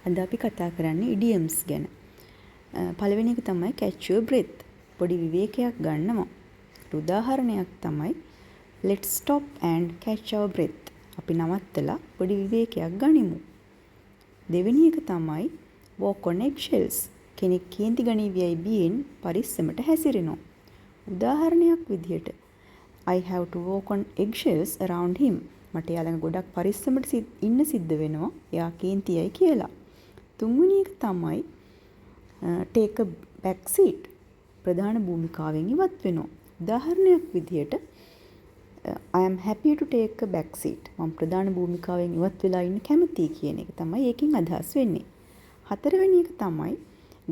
අද අපි කතා කරන්නේ idioms ගැන. පළවෙනි එක තමයි catch your breath. පොඩි විවේකයක් ගන්නවා. උදාහරණයක් තමයි let's stop and catch our breath. අපි නවත්තලා පොඩි විවේකයක් ගනිමු. දෙවෙනි එක තමයි walk on eggshells. කෙනෙක් කේන්ති ගණීවියයි බියෙන් පරිස්සමට හැසිරෙනවා. උදාහරණයක් විදිහට I have to walk on eggshells around him. මට එයා ළඟ ගොඩක් පරිස්සමට ඉන්න සිද්ධ වෙනවා. එයා කේන්තියයි කියලා. තුන්වෙනි එක තමයි take a back seat. ප්‍රධාන භූමිකාවෙන් ඉවත් වෙනවා. උදාහරණයක් විදිහට I am happy to take a back seat. මම ප්‍රධාන භූමිකාවෙන් ඉවත් වෙලා ඉන්න කැමතියි කියන එක තමයි ඒකෙන් අදහස් වෙන්නේ. හතරවෙනි එක තමයි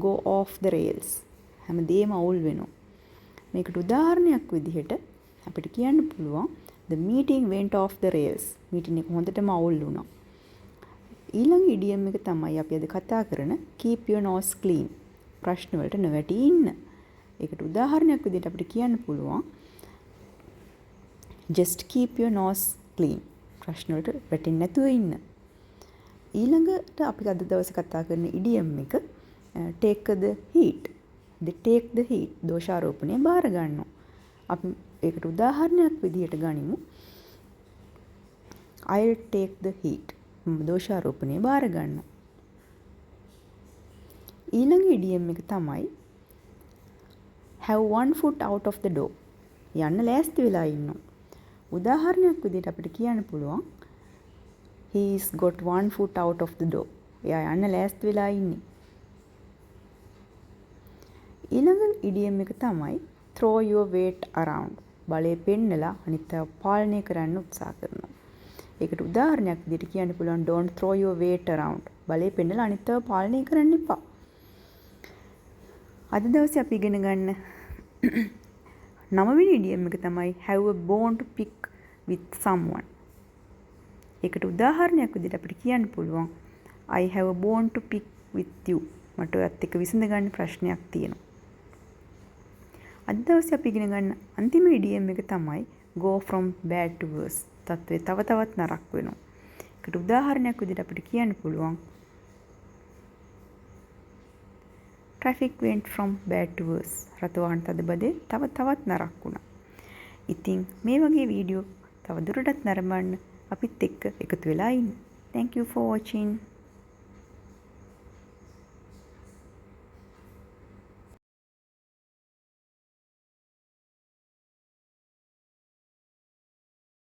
go off the rails. හැමදේම අවුල් වෙනවා. මේකට උදාහරණයක් විදිහට අපිට කියන්න පුළුවන් the meeting went off the rails. Meeting එක හොඳටම අවුල් වුණා. ඊළඟ ඉඩියම් එක තමයි අපි අද කතා කරන keep your nose clean. ප්‍රශ්න වලට නොවැටී ඉන්න. ඒකට උදාහරණයක් විදිහට අපිට කියන්න පුළුවන් just keep your nose clean. ප්‍රශ්න වලට වැටෙන්නේ නැතුව ඉන්න. ඊළඟට අපි අද දවසේ කතා කරන ඉඩියම් එක take the heat. the take the heat. දෝෂාරෝපණය බාර ගන්නවා. අපි ඒකට උදාහරණයක් විදිහට ගනිමු I'll take the heat. දෝෂාරෝපණය බාර ගන්නවා. ඊළඟ ඉඩියම් එක තමයි have one foot out of the door. යන්න ලෑස්ති වෙලා ඉන්නවා. උදාහරණයක් විදිහට අපිට කියන්න පුළුවන් he's got one foot out of the door. එයා යන්න ලෑස්ති වෙලා ඉන්නේ. ඊළඟ ඉඩියම් එක තමයි throw your weight around. බලය පෙන්නලා අනිත් අය පාලනය කරන්න උත්සාහ කරනවා. ඒකට උදාහරණයක් විදිහට කියන්න පුළුවන් don't throw your weight around. බලය පෙන්නලා අනිත් අය පාලනය කරන්න එපා. අද දවසේ අපි ඉගෙන ගන්න 9 වෙනි ඉඩියම් එක තමයි have a bone to pick with someone. ඒකට උදාහරණයක් විදිහට අපිට කියන්න පුළුවන් I have a bone to pick with you. මට ඔයත් එක්ක විසඳ ගන්න ප්‍රශ්නයක් තියෙනවා. අද දවසේ අපි ඉගෙන ගන්න අන්තිම ඉඩියම් එක තමයි go from bad to worse. තත්ත්වය තව තවත් නරක වෙනවා. ඒකට උදාහරණයක් විදිහට අපිට කියන්න පුළුවන් traffic went from bad to worse. රථ වාහන තදබදේ තව තවත් නරක වුණා. ඉතින් මේ වගේ වීඩියෝ තව දුරටත් නරඹන්න අපිත් එක්ක එකතු වෙලා ඉන්න. Thank you for watching.